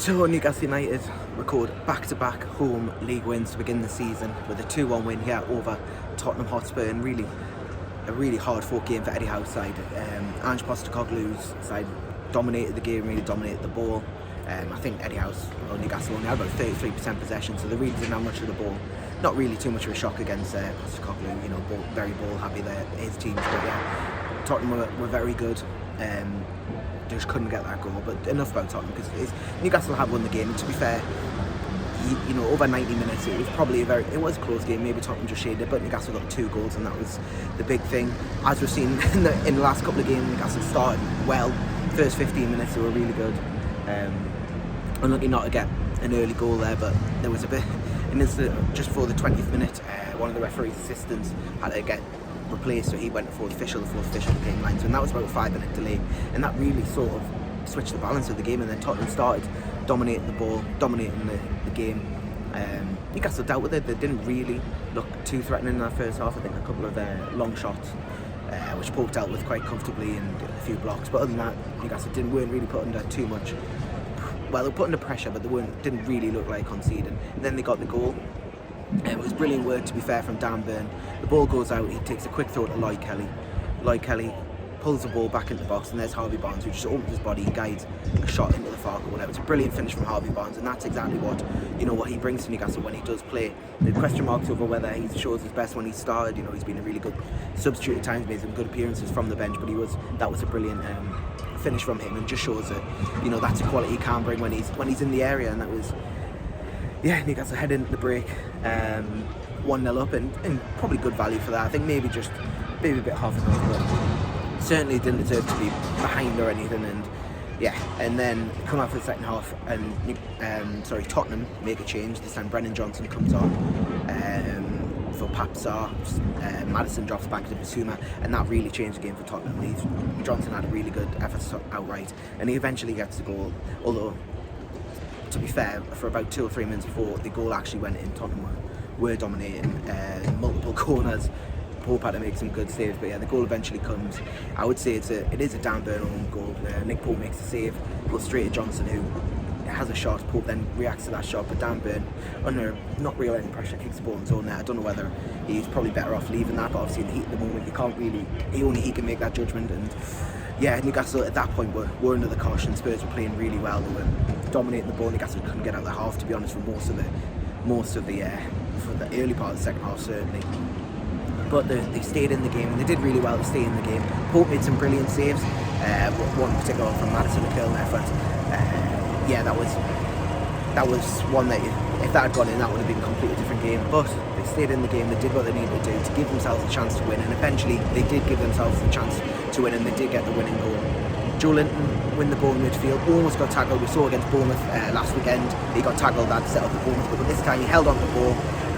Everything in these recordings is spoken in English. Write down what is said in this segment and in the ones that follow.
So Newcastle United record back-to-back home league wins to begin the season with a 2-1 win here over Tottenham Hotspur, and a really hard-fought game for Eddie Howe's side. Ange Postecoglou's side dominated the game, really dominated the ball. I think Eddie Howe's Newcastle only had about 33% possession, so they really didn't have much of the ball. Not really too much of a shock against Postecoglou, very ball happy there, his teams. But yeah, Tottenham were very good. They just couldn't get that goal. But enough about Tottenham, because Newcastle had won the game. And to be fair, over 90 minutes, it was probably it was a close game. Maybe Tottenham just shaded it, but Newcastle got 2 goals, and that was the big thing. As we've seen in the last couple of games, Newcastle started well. First 15 minutes, they were really good. Unlucky not to get an early goal there, but there was a bit. And just before the 20th minute, one of the referee's assistants had to get replaced, so he went for the fourth official became linesman, and that was about a 5-minute delay, and that really sort of switched the balance of the game. And then Tottenham started dominating the ball, dominating the game. Newcastle dealt with it. They didn't really look too threatening in that first half. I think a couple of long shots, which Pope dealt with quite comfortably, and a few blocks. But other than that, Newcastle weren't really put under too much. Well, they were put under pressure, but they didn't really look like conceding. And then they got the goal. It was brilliant work, to be fair, from Dan Burn. The ball goes out, he takes a quick throw to Lloyd Kelly. Lloyd Kelly pulls the ball back into the box, and there's Harvey Barnes, who just opens his body, guides a shot into the far corner. It's a brilliant finish from Harvey Barnes, and that's exactly what he brings to Newcastle when he does play. The question marks over whether he shows his best when he started. He's been a really good substitute at times, made some good appearances from the bench, but that was a brilliant finish from him, and just shows that that's a quality he can bring when he's in the area. And that was, Newcastle head into the break 1-0 up, and probably good value for that. I think maybe a bit half an hour, but certainly didn't deserve to be behind or anything. And then come out for the second half, and Tottenham make a change. This time Brennan Johnson comes on for Papsar. Maddison drops back to Bissouma, and that really changed the game for Tottenham. Johnson had a really good effort outright, and he eventually gets the goal, although, to be fair, for about 2 or 3 minutes before the goal actually went in, Tottenham were dominating, multiple corners. Pope had to make some good saves, but the goal eventually comes. I would say it is a Dan Burn own goal. Nick Pope makes a save, goes straight to Johnson, who has a shot. Pope then reacts to that shot, but Dan Burn, under not real any pressure, kicks the ball in his own net. I don't know whether he's probably better off leaving that, but obviously in the heat of the moment, only he can make that judgment. And Newcastle at that point were under the caution. Spurs were playing really well. They were dominating the ball. Newcastle couldn't get out of the half, to be honest, for most of the early part of the second half, certainly. But they stayed in the game, and they did really well to stay in the game. Pope made some brilliant saves. One particular from Maddison, a curling effort. That was one that, if that had gone in, that would have been a completely different game. But they stayed in the game. They did what they needed to do to give themselves a chance to win, and eventually they did give themselves a chance to win, and they did get the winning goal. Joe Linton win the ball in midfield, almost got tackled. We saw against Bournemouth last weekend. He got tackled, that set up the Bournemouth, but this time he held on to the ball,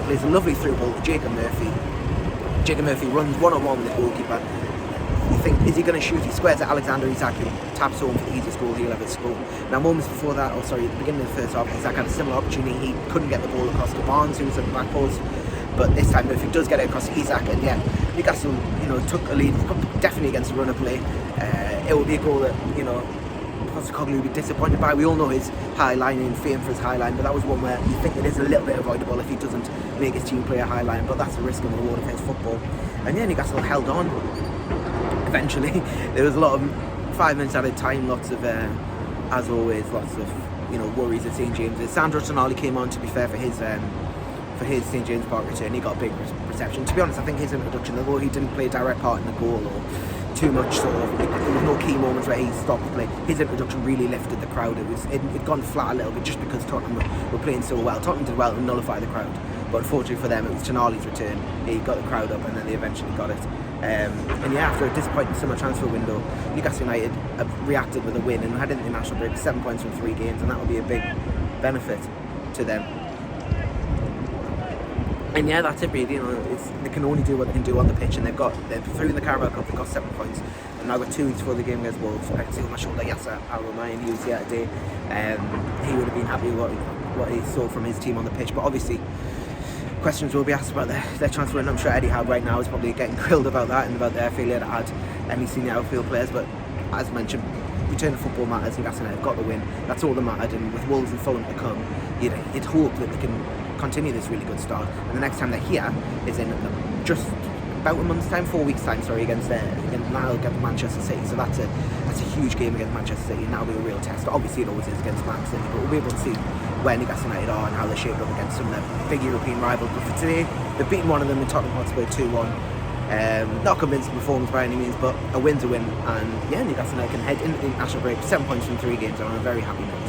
plays a lovely through ball to Jacob Murphy. Jacob Murphy runs one-on-one with the goalkeeper. You think, is he going to shoot? He squares at Alexander Isak, who taps home for the easiest goal he'll ever score. Now, moments before that, at the beginning of the first half, Isak had a similar opportunity. He couldn't get the ball across to Barnes, who was at the back post. But this time Murphy does get it across to Isak, and Newcastle, took a lead, definitely against the run of play. It will be a goal that, Postecoglou will be disappointed by. We all know his high line and fame for his high line, but that was one where you think it is a little bit avoidable if he doesn't make his team play a high line, but that's the risk and reward of his football. And Newcastle held on. Eventually, there was a lot of 5 minutes at a time, lots of, as always, worries at St James's. Sandro Tonali came on, to be fair, for his St James Park return. He got a big reception. To be honest, I think his introduction, although he didn't play a direct part in the goal or too much there was no key moments where he stopped play, his introduction really lifted the crowd. It'd gone flat a little bit just because Tottenham were playing so well. Tottenham did well to nullify the crowd, but unfortunately for them, it was Tonali's return. He got the crowd up, and then they eventually got it. After a disappointing summer transfer window, Newcastle United have reacted with a win and had an international break, 7 points from 3 games, and that will be a big benefit to them. And that's it really. They can only do what they can do on the pitch, and they're through in the Carabao Cup. They've got 7 points, and now got 2 weeks before the game against Wolves. I can see on my shoulder, Yasser Al-Romain, he was here today. He would have been happy with what he saw from his team on the pitch, but obviously questions will be asked about their transfer, and I'm sure Eddie Howe right now is probably getting grilled about that and about their failure to add any senior outfield players. But as mentioned, return to football matters. Newcastle United got the win. That's all that mattered. And with Wolves and Fulham to come, you'd hope that they can continue this really good start. And the next time they're here is in just about a month's time, 4 weeks time, against Manchester City. So that's a huge game against Manchester City, and that'll be a real test. Obviously it always is against Man City, but we'll be able to see where Newcastle United are and how they're shaped up against some of their big European rivals. But for today, they've beaten one of them in Tottenham Hotspur 2-1. Not convincing performance by any means, but a win's a win. And yeah, Newcastle United can head into the international break 7 points from 3 games, and on a very happy note.